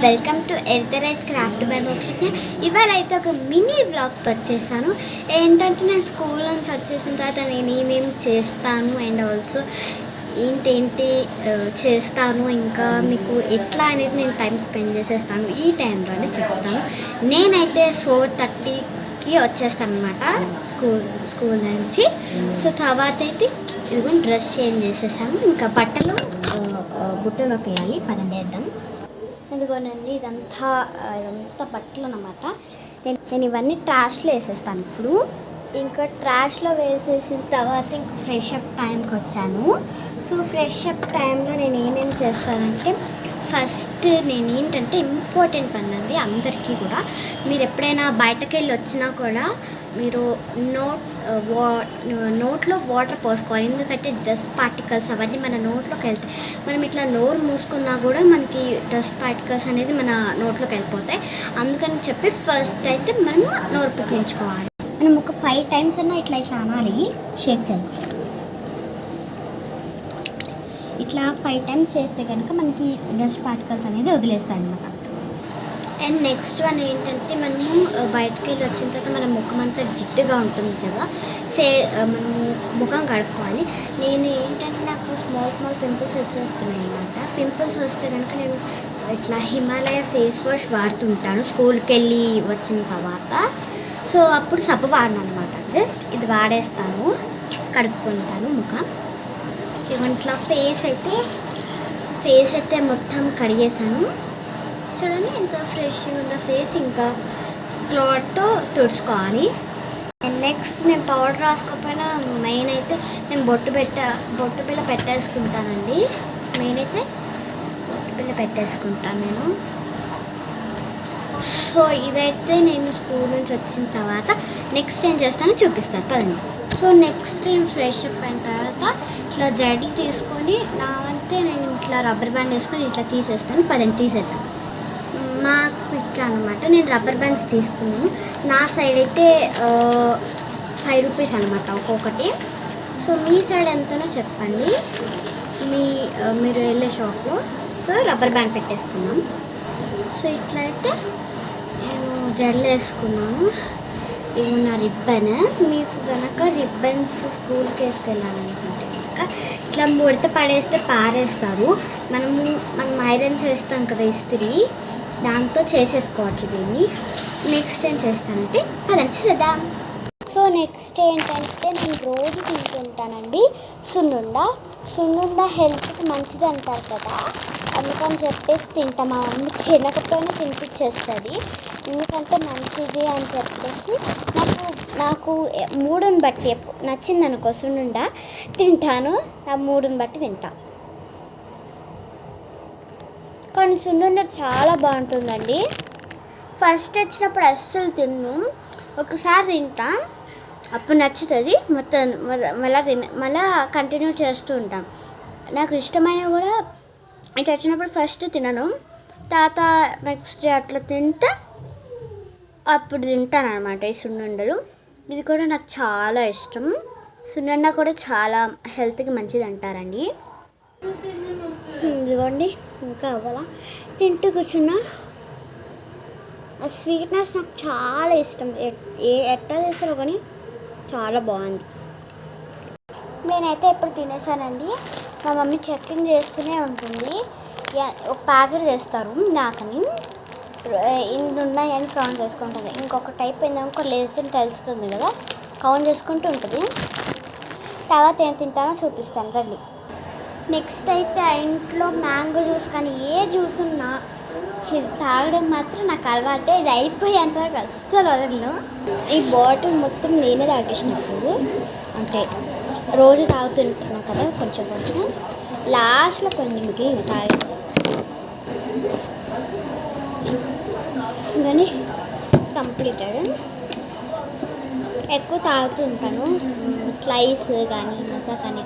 Welcome to ఎల్టరైట్ craft by Mokshitha. ఇవాళ అయితే ఒక మినీ వ్లాగ్తో వచ్చేసాను. ఏంటంటే నేను స్కూల్ నుంచి వచ్చేసిన తర్వాత నేను ఏమేమి చేస్తాను అండ్ ఆల్సో ఏంటేంటి చేస్తాను, ఇంకా మీకు ఎట్లా అనేది నేను టైం స్పెండ్ చేసేస్తాను ఈ టైంలోనే చెప్తాను. నేనైతే 4:30కి వచ్చేస్తాను అనమాట స్కూల్ నుంచి. సో తర్వాత అయితే ఇదిగో డ్రెస్ చేంజ్ చేసేసాము, ఇంకా బట్టలు బుట్టలోకి వేయాలి, పదండి వేద్దాం. ఇదిగోనండి ఇదంతా బట్టలు అన్నమాట. నేను ఇవన్నీ ట్రాష్లో వేసేస్తాను ఇప్పుడు. ఇంకా ట్రాష్లో వేసేసిన తర్వాత ఇంకా ఫ్రెష్ అప్ టైంకి వచ్చాను. సో ఫ్రెష్ అప్ టైంలో నేను ఏమేమి చేస్తానంటే, ఫస్ట్ నేను ఏంటంటే ఇంపార్టెంట్ పని అండి అందరికీ కూడా. మీరు ఎప్పుడైనా బయటకు వెళ్ళి వచ్చినా కూడా మీరు నోట్లో వాటర్ పోసుకోవాలి. ఎందుకంటే డస్ట్ పార్టికల్స్ అవన్నీ మన నోట్లోకి వెళ్తాయి. మనం ఇట్లా నోరు మూసుకున్నా కూడా మనకి డస్ట్ పార్టికల్స్ అనేది మన నోట్లోకి వెళ్ళిపోతాయి. అందుకని చెప్పి ఫస్ట్ అయితే మనం నోరు పుక్కించుకోవాలి. మనం ఒక 5 times అన్నా ఇట్లా అనాలి, షేక్ చేయాలి. ఇట్లా 5 times చేస్తే కనుక మనకి డస్ట్ పార్టికల్స్ అనేది వదిలేస్తాయి అన్నమాట. అండ్ నెక్స్ట్ వన్ ఏంటంటే, మనము బయటకు వెళ్ళి వచ్చిన తర్వాత మన ముఖం అంతా జిడ్డుగా ఉంటుంది కదా, మనము ముఖం కడుక్కోవాలి. నేను ఏంటంటే నాకు స్మాల్ పింపుల్స్ వచ్చేస్తున్నాయి అన్నమాట. పింపుల్స్ వస్తే కనుక నేను ఇట్లా హిమాలయ ఫేస్ వాష్ వాడుతుంటాను స్కూల్కి వెళ్ళి వచ్చిన తర్వాత. సో అప్పుడు సబ్బు వాడను అనమాట, జస్ట్ ఇది వాడేస్తాను, కడుక్కుంటాను ముఖం. ఇట్లా ఫేస్ అయితే మొత్తం కడిగేసాను. చూడండి ఎంత ఫ్రెష్గా ఉందో ఫేస్. ఇంకా క్లాత్తో తుడుచుకోవాలి. అండ్ నెక్స్ట్ నేను పౌడర్ రాసుకోకపోయినా మెయిన్ అయితే నేను బొట్టు బిళ్ళ పెట్టేసుకుంటానండి. మెయిన్ అయితే బొట్టు బిళ్ళ పెట్టేసుకుంటాను నేను. సో ఇదైతే నేను స్కూల్ నుంచి వచ్చిన తర్వాత నెక్స్ట్ ఏం చేస్తానో చూపిస్తాను పదండి. సో నెక్స్ట్ నేను ఫ్రెష్ అప్ అయిన తర్వాత ఇట్లా జడలు తీసుకొని నా అంతే నేను ఇట్లా రబ్బర్ బ్యాండ్ వేసుకొని ఇట్లా తీసేస్తాను. పదండి తీసేద్దాం. మాకు ఇట్లా అనమాట. నేను రబ్బర్ బ్యాండ్స్ తీసుకున్నాను. నా సైడ్ అయితే 5 rupees అనమాట ఒక్కొక్కటి. సో మీ సైడ్ ఎంతనో చెప్పండి, మీరు వెళ్ళే షాప్లో. సో రబ్బర్ బ్యాండ్ పెట్టేసుకున్నాం. సో ఇట్లా అయితే నేను జడలు వేసుకున్నాను. ఇవి నా రిబ్బన్. మీకు కనుక రిబ్బన్స్ స్కూల్కి వేసుకెళ్ళాలనుకుంటే కనుక ఇట్లా ముడత పడేస్తే పారేస్తారు. మనం ఐరన్ చేస్తాం కదా ఇస్త్రీ, దాంతో చేసేసుకోవచ్చు దీన్ని. నెక్స్ట్ ఏం చేస్తానంటే అదంతా చేద్దాం. సో నెక్స్ట్ ఏంటంటే నేను రోజు తింటుంటానండి సున్నుండ హెల్త్కి మంచిది అంటారు కదా, అందుకని చెప్పేసి తింటాం. మా మమ్మీ తినకపోయినా తినిపించేస్తుంది, ఎందుకంటే మంచిది అని చెప్పేసి. నాకు మూడుని బట్టి నచ్చింది అనుకో సున్నుండ తింటాను, నా మూడుని బట్టి తింటాను. కానీ సున్నుండ చాలా బాగుంటుందండి. ఫస్ట్ వచ్చినప్పుడు అస్సలు తిన్ను, ఒకసారి తింటా, అప్పుడు నచ్చుతుంది, మొత్తం మళ్ళీ కంటిన్యూ చేస్తూ ఉంటాం. నాకు ఇష్టమైన కూడా ఇట్లా వచ్చినప్పుడు ఫస్ట్ తినను, తర్వాత నెక్స్ట్ డే అట్లా తింటా, అప్పుడు తింటాను అనమాట ఈ సున్నుండలు. ఇది కూడా నాకు చాలా ఇష్టం. సున్నుండ కూడా చాలా హెల్త్కి మంచిది అంటారండి. ఇదిగోండి ఇంకా అవ్వాలా తింటూ కూర్చున్నా. ఆ స్వీట్నెస్ నాకు చాలా ఇష్టం. ఎట్లా చేస్తారో కానీ చాలా బాగుంది. నేనైతే ఎప్పుడు తినేసానండి. మా మమ్మీ చెక్కింగ్ చేస్తూనే ఉంటుంది. ఒక ప్యాకెట్ చేస్తారు నాకని, ఇన్ని ఉన్నాయని కౌంట్ చేసుకుంటుంది. ఇంకొక టైప్ ఏందనుకో లేదని తెలుస్తుంది కదా, కౌంట్ చేసుకుంటూ ఉంటుంది. తర్వాత ఏం తింటానో చూపిస్తాను రండి. నెక్స్ట్ అయితే ఇంట్లో మ్యాంగో జ్యూస్ కానీ ఏ జ్యూస్ ఉన్నా ఇది తాగడం మాత్రం నాకు అలవాటే. ఇది అయిపోయేంతవరకు అస్సలు వదలను. ఈ బాటిల్ మొత్తం నేనే తాగేసినప్పుడు, అంటే రోజు తాగుతుంటున్నా కదా కొంచెం లాస్ట్లో కొన్ని మిగిలి తాగేస్తాను. కానీ కంప్లీటెడ్. ఎక్కువ తాగుతుంటాను స్లైస్ కానీ మజా కానీ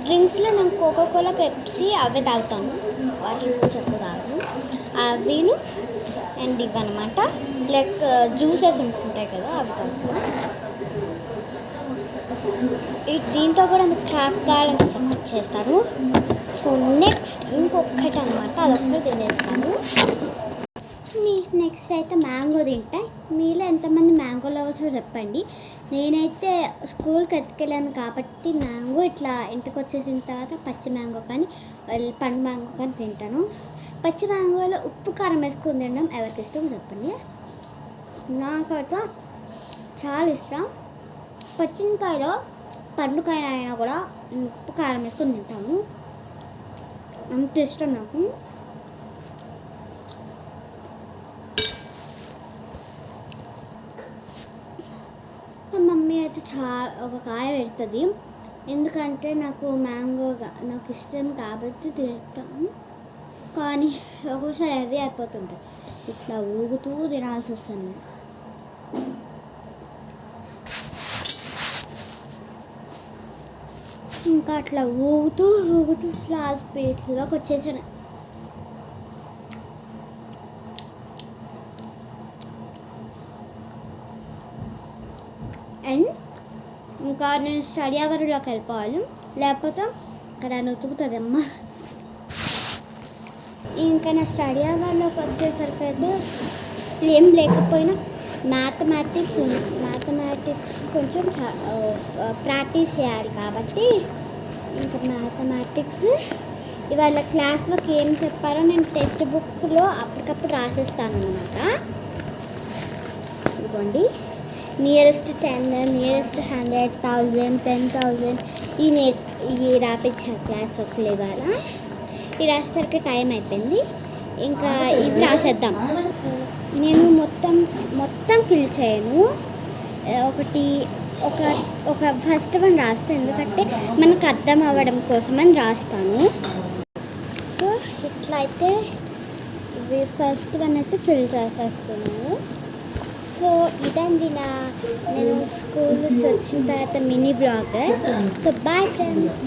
డ్రింక్స్లో నేను కోకోకోలా పెప్సీ అవే తాగుతాను, వాటి ఎక్కువ తాగుతాను అవిను. అండ్ ఇవన్నమాట లైక్ జ్యూసెస్ ఉంటుంటాయి కదా అవి తాగుతాను. దీంతో కూడా మీకు క్రాఫ్ట్ కావాలంటే చేస్తాను. సో సో నెక్స్ట్ ఇంకొకటి అనమాట, అదొక్కటి తినేస్తాను. నెక్స్ట్ అయితే మ్యాంగో తింటా. మీలో ఎంతమంది మ్యాంగో లవర్స్ చెప్పండి. నేనైతే స్కూల్కి ఎత్తుకెళ్ళాను కాబట్టి మ్యాంగో ఇట్లా ఇంటికి వచ్చేసిన తర్వాత పచ్చి మ్యాంగో కానీ పండు మ్యాంగో కానీ తింటాను. పచ్చి మ్యాంగోలో ఉప్పు కారం వేసుకొని తినడం ఎవరికి ఇష్టం చెప్పండి. నాకైతే చాలా ఇష్టం. పచ్చికాయలో పండుకాయ అయినా కూడా ఉప్పు కారం వేసుకొని తింటాను, అంత ఇష్టం నాకు. మమ్మీ అయితే ఒక కాయ పెడుతుంది, ఎందుకంటే నాకు మ్యాంగో నాకు ఇష్టం కాబట్టి తింటాము. కానీ ఒక్కోసారి హెవీ అయిపోతుంటాయి, ఇట్లా ఊగుతూ తినాల్సి వస్తుంది. ఇంకా అట్లా ఊగుతూ లాస్ట్ స్పీడ్స్లోకి వచ్చేసాను. అండ్ ఇంకా నేను స్టడీ అవర్లోకి వెళ్ళిపోవాలి, లేకపోతే అక్కడ నొచ్చుకుతుంది అమ్మ. ఇంకా నా స్టడీ అవర్లోకి వచ్చేసరికి అయితే ఏం లేకపోయినా మ్యాథమెటిక్స్ కొంచెం ప్రాక్టీస్ చేయాలి కాబట్టి ఇంకా మ్యాథమెటిక్స్ ఇవాళ క్లాస్లోకి ఏం చెప్పారో నేను టెక్స్ట్ బుక్లో అప్పటికప్పుడు రాసేస్తాను అనమాట. ఇదిగోండి, నియరెస్ట్ 10, నియరెస్ట్ 100, 1000, 10,000 ఈ రాపించారు క్లాస్ ఒకళ్ళు ఇవాళ. ఈ రాసేసరికి టైం అయిపోయింది, ఇంకా ఇవి రాసేద్దాం. నేను మొత్తం ఫిల్ చేయను, ఒక ఫస్ట్ వన్ రాస్తాను, ఎందుకంటే మనకు అర్థం అవ్వడం కోసం అని రాస్తాను. సో ఇట్లా అయితే ఇవి ఫస్ట్ వన్ అయితే ఫిల్ చేసేస్తున్నాను. సో ఇదండి నేను స్కూల్ నుంచి వచ్చిన తర్వాత mini blog. So bye friends.